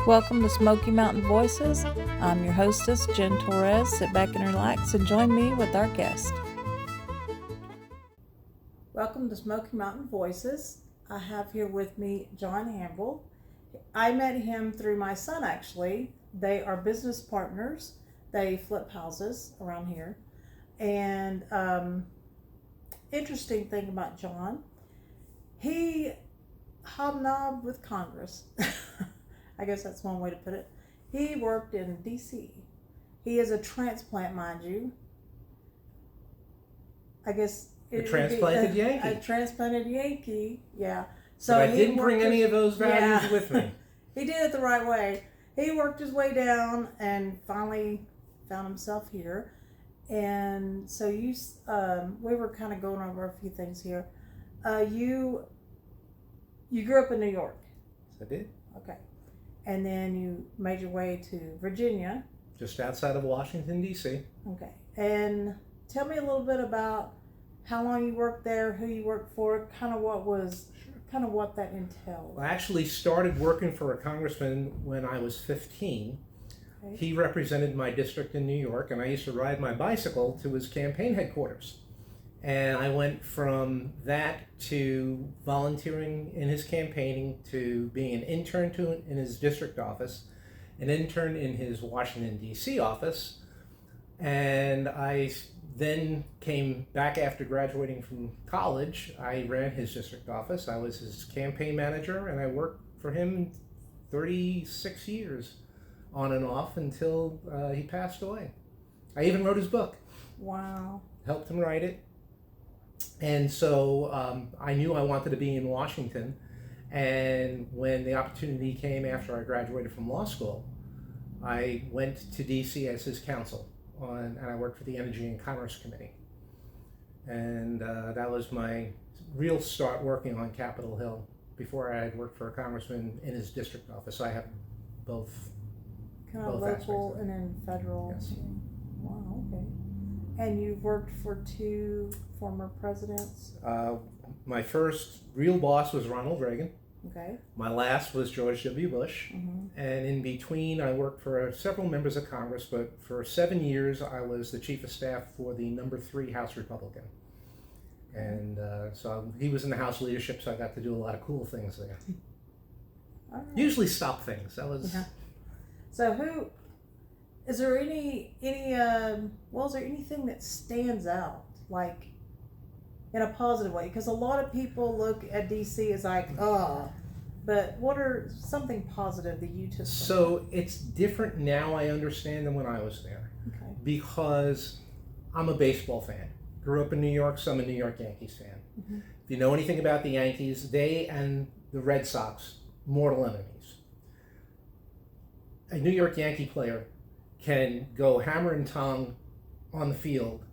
Welcome to Smoky Mountain Voices. I'm your hostess, Jen Torres. Sit back and relax and join me with our guest. Welcome to Smoky Mountain Voices. I have here with me John Hambel. I met him through my son, actually. They are business partners. They flip houses around here. And interesting thing about John, he hobnobbed with Congress. I guess that's one way to put it. He worked in D.C. He is a transplant, mind you. I guess a transplanted Yankee. A transplanted Yankee, yeah. So but I didn't bring any of those values with me. He did it the right way. He worked his way down and finally found himself here. And so we were kind of going over a few things here. You grew up in New York. Yes, I did. Okay. And then you made your way to Virginia. Just outside of Washington, D.C. Okay. And tell me a little bit about how long you worked there, who you worked for, kind of what that entailed. I actually started working for a congressman when I was 15. Okay. He represented my district in New York, and I used to ride my bicycle to his campaign headquarters. And I went from that to volunteering in his campaigning to being an intern in his district office, an intern in his Washington, D.C. office. And I then came back after graduating from college. I ran his district office. I was his campaign manager, and I worked for him 36 years on and off until he passed away. I even wrote his book. Wow. Helped him write it. And so I knew I wanted to be in Washington, and when the opportunity came after I graduated from law school, I went to DC as his counsel, and I worked for the Energy and Commerce Committee. And that was my real start working on Capitol Hill. Before I had worked for a congressman in his district office. I have both. Kind of local and then federal. Yes. Wow, okay. And you've worked for two former presidents? My first real boss was Ronald Reagan. Okay. My last was George W. Bush. Mm-hmm. And in between, I worked for several members of Congress, but for 7 years, I was the chief of staff for the number 3 House Republican. And so he was in the House leadership, so I got to do a lot of cool things there. All right. Usually stop things. That was... Yeah. So is there anything that stands out, like, in a positive way? Because a lot of people look at DC as like, but what are something positive that you took from So it's different now, I understand, than when I was there. Okay. Because I'm a baseball fan. Grew up in New York, so I'm a New York Yankees fan. Mm-hmm. If you know anything about the Yankees, they and the Red Sox, mortal enemies. A New York Yankee player can go hammer and tongue on the field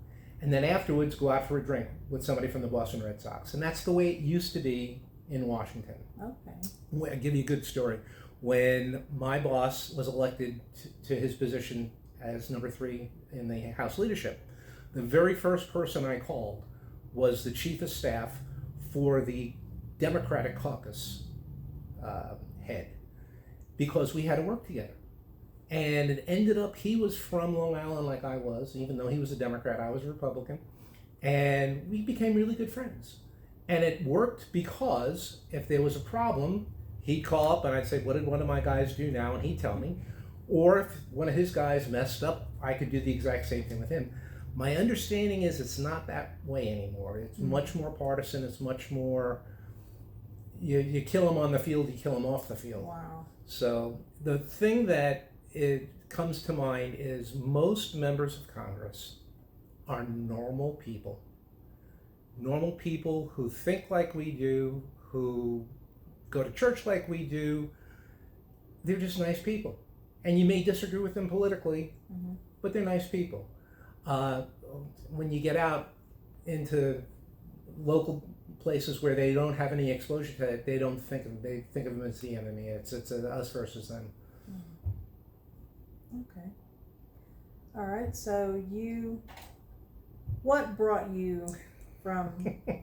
and then afterwards go out for a drink with somebody from the Boston Red Sox. And that's the way it used to be in Washington. Okay. I'll give you a good story. When my boss was elected to his position as number 3 in the House leadership, the very first person I called was the chief of staff for the Democratic caucus head, because we had to work together. And it ended up, he was from Long Island like I was, even though he was a Democrat, I was a Republican. And we became really good friends. And it worked because if there was a problem, he'd call up and I'd say, what did one of my guys do now? And he'd tell me. Or if one of his guys messed up, I could do the exact same thing with him. My understanding is it's not that way anymore. It's much more partisan. It's much more, you kill him on the field, you kill him off the field. Wow. So the thing that it comes to mind is most members of Congress are normal people. Normal people who think like we do, who go to church like we do. They're just nice people. And you may disagree with them politically, mm-hmm. but they're nice people. When you get out into local places where they don't have any exposure to it, they think of them as the enemy. It's us versus them. Okay. All right. So what brought you from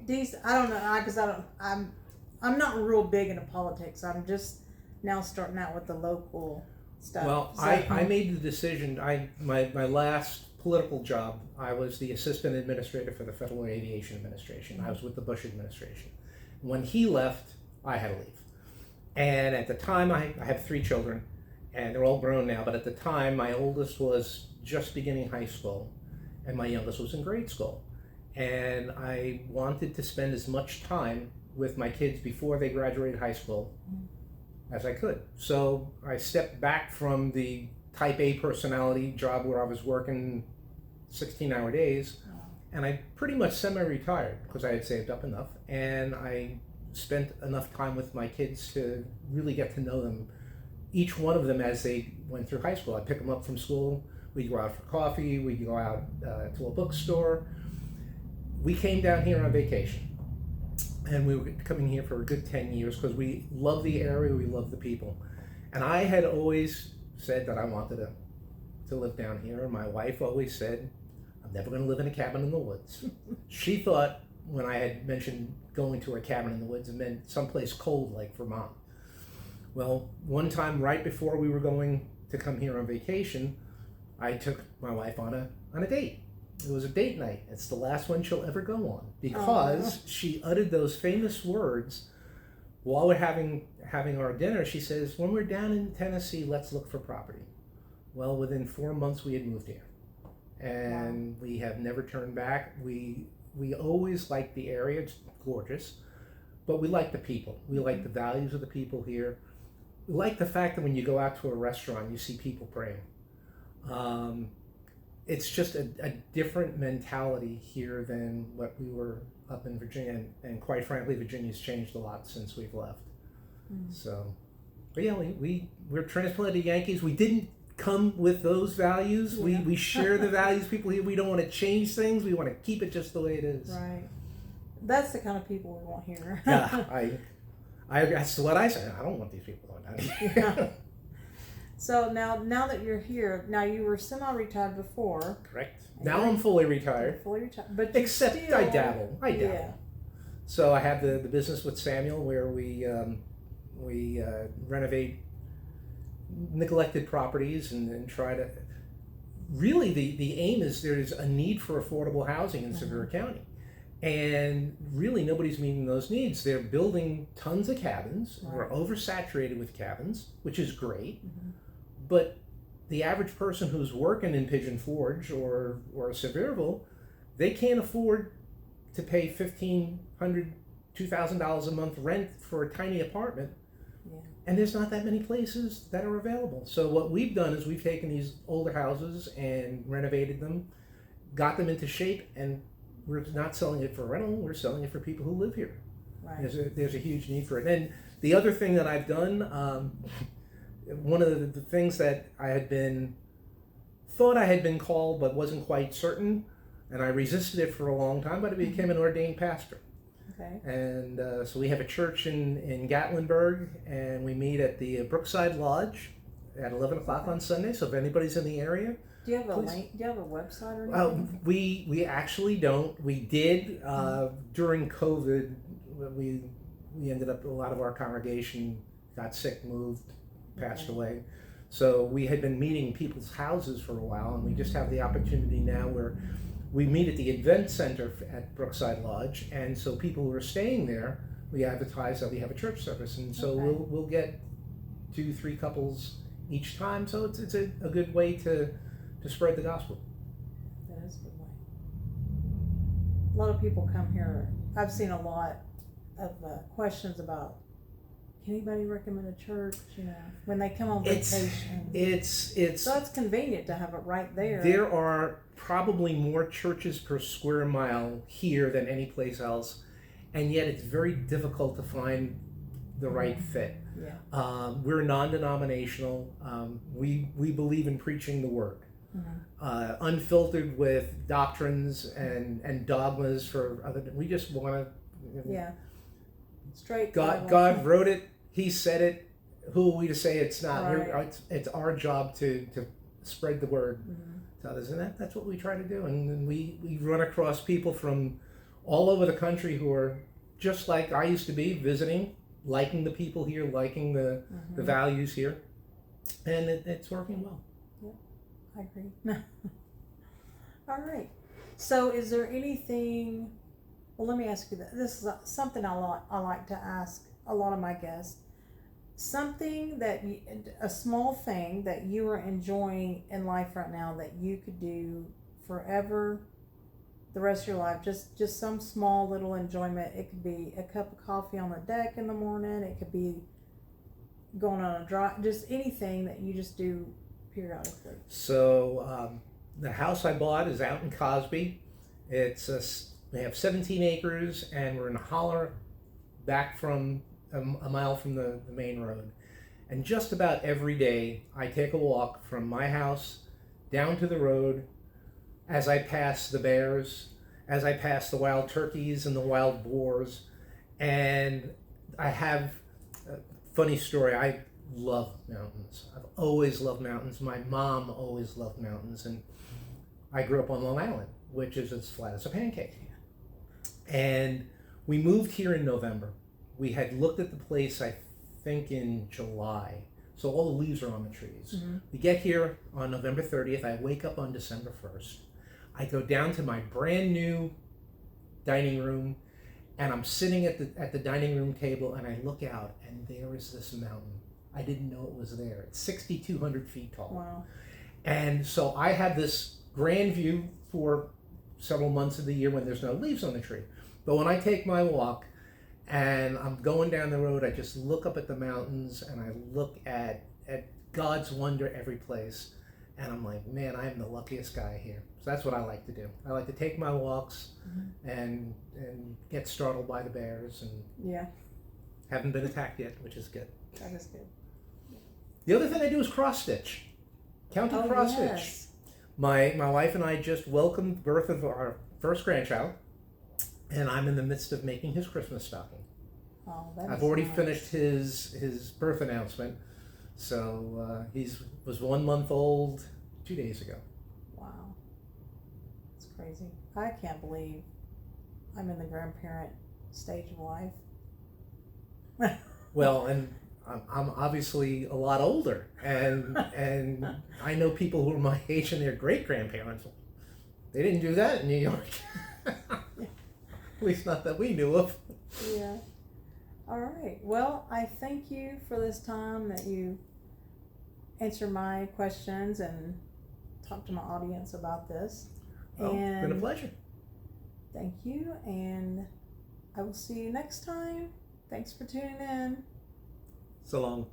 DC? I don't know, because I'm not real big into politics. I'm just now starting out with the local stuff. Well, So, I made the decision. My last political job, I was the assistant administrator for the Federal Aviation Administration. I was with the Bush administration. When he left, I had to leave. And at the time, I have 3 children, and they're all grown now. But at the time, my oldest was just beginning high school, and my youngest was in grade school. And I wanted to spend as much time with my kids before they graduated high school as I could. So I stepped back from the type A personality job where I was working 16-hour days, and I pretty much semi-retired because I had saved up enough, and I spent enough time with my kids to really get to know them, each one of them as they went through high school. I'd pick them up from school, we'd go out for coffee, we'd go out to a bookstore. We came down here on vacation, and we were coming here for a good 10 years because we love the area, we love the people. And I had always said that I wanted to live down here, and my wife always said, I'm never going to live in a cabin in the woods. She thought when I had mentioned going to a cabin in the woods, it meant someplace cold like Vermont. Well, one time right before we were going to come here on vacation, I took my wife on a date. It was a date night. It's the last one she'll ever go on because she uttered those famous words while we're having our dinner. She says, when we're down in Tennessee, let's look for property. Well, within 4 months, we had moved here, and we have never turned back. We always liked the area. It's gorgeous, but we like the people. We like the values of the people here. We like the fact that when you go out to a restaurant, you see people praying. It's just a different mentality here than what we were up in Virginia, and quite frankly, Virginia's changed a lot since we've left. So, but yeah, we're transplanted Yankees. We didn't come with those values. Yeah. We share the values people here. We don't want to change things. We want to keep it just the way it is. Right. That's the kind of people we want here. Yeah, that's what I say. I don't want these people going down here. Yeah. So now that you're here, now you were semi-retired before. Correct. Now I'm fully retired. Fully retired, but you Except still, I dabble. Yeah. So I have the business with Samuel where we renovate neglected properties and try to. Really, the aim is there's a need for affordable housing in Sevier County, and really nobody's meeting those needs. They're building tons of cabins. Right. We're oversaturated with cabins, which is great, but the average person who's working in Pigeon Forge or Sevierville, they can't afford to pay $1,500, $2,000 a month rent for a tiny apartment. Yeah. And there's not that many places that are available. So what we've done is we've taken these older houses and renovated them, got them into shape, and we're not selling it for rental, we're selling it for people who live here. Right. There's a huge need for it. And the other thing that I've done, one of the things that thought I had been called but wasn't quite certain, and I resisted it for a long time, but I became an ordained pastor. Okay. And so we have a church in Gatlinburg, and we meet at the Brookside Lodge at 11 o'clock on Sunday. So if anybody's in the area, Do you have a please. link? Do you have a website or anything? We actually don't. We did during COVID. We ended up, a lot of our congregation got sick, moved, passed away. So we had been meeting people's houses for a while, and we just have the opportunity now where we meet at the event center at Brookside Lodge, and so people who are staying there, we advertise that we have a church service, and so we'll get 2-3 couples each time. So it's a good way to spread the gospel. That is a good way. A lot of people come here. I've seen a lot of questions about, can anybody recommend a church? You know, when they come on vacation. So it's convenient to have it right there. There are probably more churches per square mile here than any place else, and yet it's very difficult to find the right fit. Yeah. We're non-denominational. We believe in preaching the word, unfiltered with doctrines and dogmas for other. We just want to. Straight. God wrote it. He said it. Who are we to say it's not? Right. It's our job to spread the word to others, and that's what we try to do. And we run across people from all over the country who are just like I used to be, visiting, liking the people here, liking the values here, and it's working well. I agree. All right. So, is there anything? Well, let me ask you that. This is something I like to ask a lot of my guests. Something that a small thing that you are enjoying in life right now that you could do forever, the rest of your life. Just some small little enjoyment. It could be a cup of coffee on the deck in the morning. It could be going on a drive. Just anything that you just do periodically. So the house I bought is out in Cosby. We have 17 acres, and we're in a holler back from a mile from the main road. And just about every day, I take a walk from my house down to the road as I pass the bears, as I pass the wild turkeys and the wild boars. And I have a funny story. I love mountains. I've always loved mountains. My mom always loved mountains. And I grew up on Long Island, which is as flat as a pancake. And we moved here in November. We had looked at the place, I think, in July. So all the leaves are on the trees. We get here on November 30th. I wake up on December 1st. I go down to my brand new dining room, and I'm sitting at the dining room table, and I look out, and there is this mountain. I didn't know it was there. It's 6,200 feet tall. Wow. And so I have this grand view for several months of the year when there's no leaves on the tree. But when I take my walk and I'm going down the road, I just look up at the mountains and I look at God's wonder every place. And I'm like, man, I am the luckiest guy here. So that's what I like to do. I like to take my walks and get startled by the bears, and haven't been attacked yet, which is good. That is good. The other thing I do is cross stitch. Counting cross stitch. Yes. My wife and I just welcomed the birth of our first grandchild, and I'm in the midst of making his Christmas stocking. Oh, I've already finished his birth announcement, so he was 1 month old 2 days ago. Wow, it's crazy. I can't believe I'm in the grandparent stage of life. Well, and I'm obviously a lot older, and I know people who are my age and their great grandparents. They didn't do that in New York. At least not that we knew of. Yeah. All right. Well, I thank you for this time that you answer my questions and talk to my audience about this. Oh, it's been a pleasure. Thank you, and I will see you next time. Thanks for tuning in. So long.